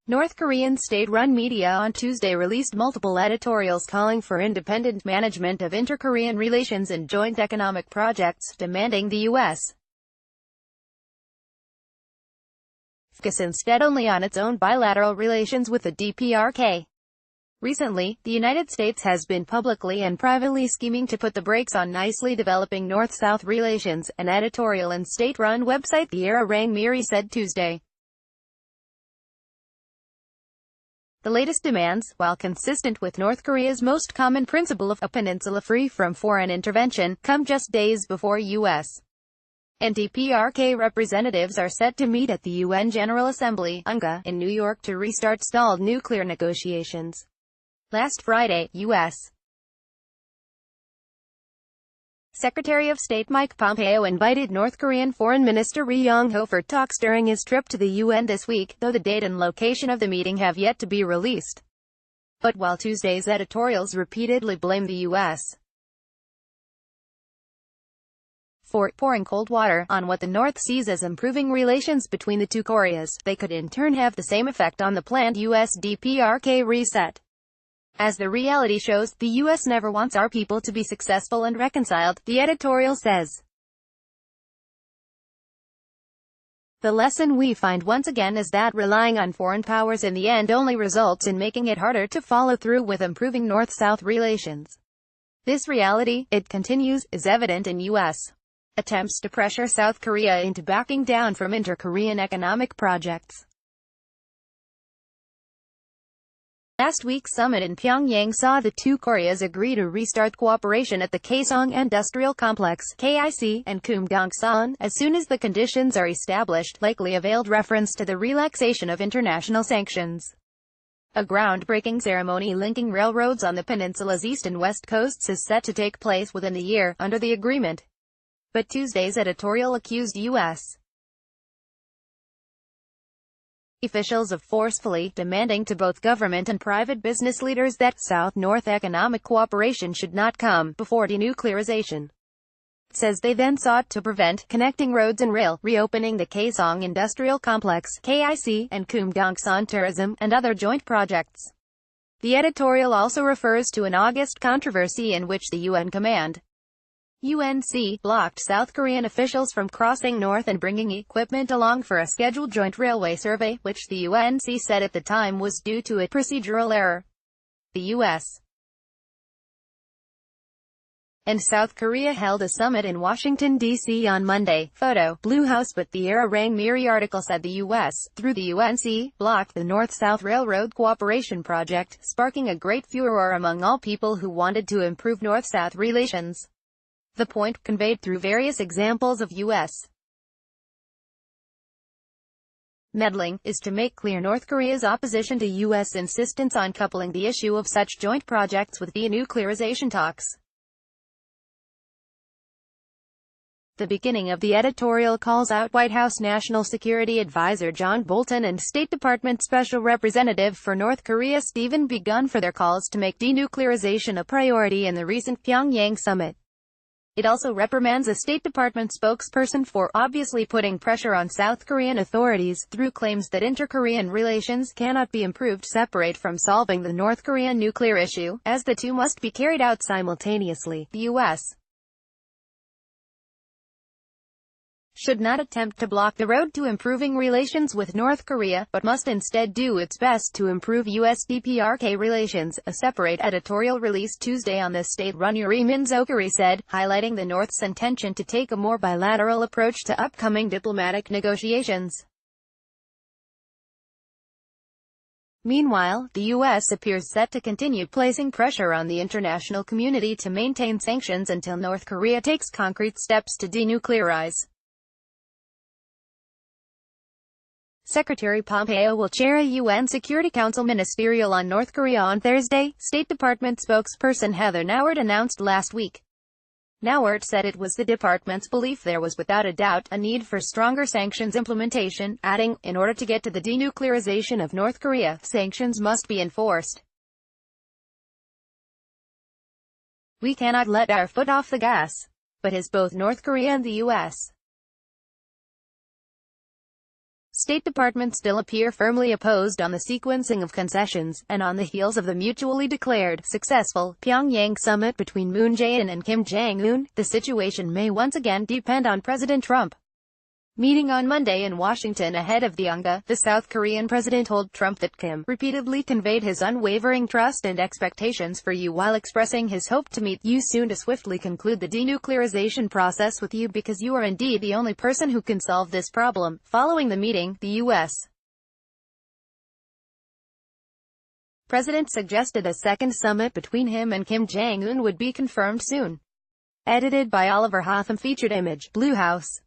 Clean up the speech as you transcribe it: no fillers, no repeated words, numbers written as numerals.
North Korean state-run media on Tuesday released multiple editorials calling for independent management of inter-Korean relations and joint economic projects, demanding the U.S. focus instead only on its own bilateral relations with the DPRK. Recently, the United States has been publicly and privately scheming to put the brakes on nicely developing North-South relations, an editorial and state-run website The Arirang Miri said Tuesday. The latest demands, while consistent with North Korea's most common principle of a peninsula free from foreign intervention, come just days before U.S. and DPRK representatives are set to meet at the UN General Assembly (UNGA) in New York to restart stalled nuclear negotiations. Last Friday, U.S. Secretary of State Mike Pompeo invited North Korean Foreign Minister Ri Yong-ho for talks during his trip to the UN this week, though the date and location of the meeting have yet to be released. But while Tuesday's editorials repeatedly blame the U.S. for pouring cold water on what the North sees as improving relations between the two Koreas, they could in turn have the same effect on the planned U.S.-DPRK reset. As the reality shows, the U.S. never wants our people to be successful and reconciled, the editorial says. The lesson we find once again is that relying on foreign powers in the end only results in making it harder to follow through with improving North-South relations. This reality, it continues, is evident in U.S. attempts to pressure South Korea into backing down from inter-Korean economic projects. Last week's summit in Pyongyang saw the two Koreas agree to restart cooperation at the Kaesong Industrial Complex (KIC) and Kumgongsan, as soon as the conditions are established, likely a veiled reference to the relaxation of international sanctions. A groundbreaking ceremony linking railroads on the peninsula's east and west coasts is set to take place within the year, under the agreement. But Tuesday's editorial accused U.S. officials of forcefully demanding to both government and private business leaders that South-North economic cooperation should not come before denuclearization. It says they then sought to prevent connecting roads and rail, reopening the Kaesong Industrial Complex (KIC) and Kumgongsan tourism, and other joint projects. The editorial also refers to an August controversy in which the UN command UNC blocked South Korean officials from crossing north and bringing equipment along for a scheduled joint railway survey, which the UNC said at the time was due to a procedural error. The U.S. and South Korea held a summit in Washington, D.C. on Monday. Photo, Blue House. But the Arirang Miri article said the U.S., through the UNC, blocked the North-South Railroad Cooperation Project, sparking a great furor among all people who wanted to improve North-South relations. The point, conveyed through various examples of U.S. meddling, is to make clear North Korea's opposition to U.S. insistence on coupling the issue of such joint projects with denuclearization talks. The beginning of the editorial calls out White House National Security Advisor John Bolton and State Department Special Representative for North Korea Stephen Biegun for their calls to make denuclearization a priority in the recent Pyongyang summit. It also reprimands a State Department spokesperson for obviously putting pressure on South Korean authorities, through claims that inter-Korean relations cannot be improved separate from solving the North Korean nuclear issue, as the two must be carried out simultaneously. The U.S. should not attempt to block the road to improving relations with North Korea, but must instead do its best to improve U.S.-DPRK relations, a separate editorial released Tuesday on the state-run Yuri Minzokuri said, highlighting the North's intention to take a more bilateral approach to upcoming diplomatic negotiations. Meanwhile, the U.S. appears set to continue placing pressure on the international community to maintain sanctions until North Korea takes concrete steps to denuclearize. Secretary Pompeo will chair a UN Security Council ministerial on North Korea on Thursday, State Department spokesperson Heather Nauert announced last week. Nauert said it was the department's belief there was without a doubt a need for stronger sanctions implementation, adding, in order to get to the denuclearization of North Korea, sanctions must be enforced. We cannot let our foot off the gas. but has both North Korea and the U.S. State Department still appear firmly opposed on the sequencing of concessions, and on the heels of the mutually declared successful Pyongyang summit between Moon Jae-in and Kim Jong-un, the situation may once again depend on President Trump. Meeting on Monday in Washington ahead of the UNGA, the South Korean president told Trump that Kim repeatedly conveyed his unwavering trust and expectations for you while expressing his hope to meet you soon to swiftly conclude the denuclearization process with you because you are indeed the only person who can solve this problem. Following the meeting, the U.S. president suggested a second summit between him and Kim Jong-un would be confirmed soon. Edited by Oliver Hotham. Featured image, Blue House.